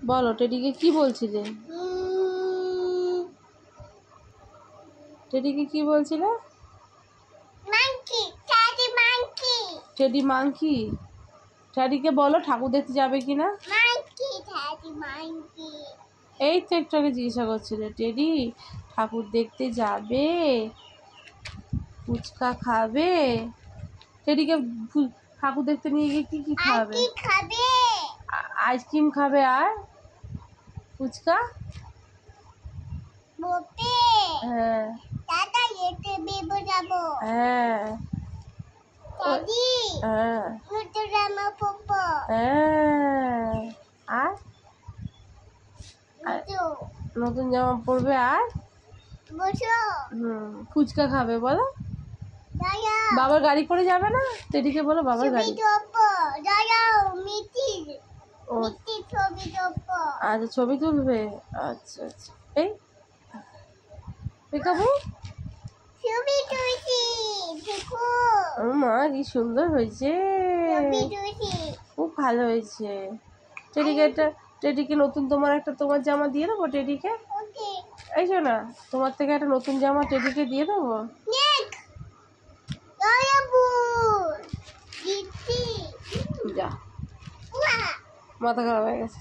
বলো টেডিকে কি বলছিলে? টেডিকে কি বলছিলে? Teddy monkey. টেডিকে বলো ঠাকুর দেখতে যাবে কিনা। এই তো একটু আগে জিজ্ঞাসা করছিলে টেডি ঠাকুর দেখতে যাবে, ফুচকা খাবে। টেডিকে ঠাকুর দেখতে নিয়ে গিয়ে কি কি খাবে? আইসক্রিম খাবে আর ফুচকা। হ্যাঁ হ্যাঁ আর নতুন জামা পরবে আর ফুচকা খাবে। বলো বাবার গাড়ি করে যাবে না? টেডিকে বলো বাবার গাড়ি। আচ্ছা ছবি তুলবে। আচ্ছা আচ্ছা এই পেকাবু মা কি সুন্দর হয়েছে, খুব ভালো হয়েছে। টেডিকে নতুন তোমার জামা দিয়ে দেবো টেডিকে। এই না তোমার থেকে একটা নতুন জামা টেডিকে দিয়ে দেবো। যা মাথা খারাপ হয়ে গেছে।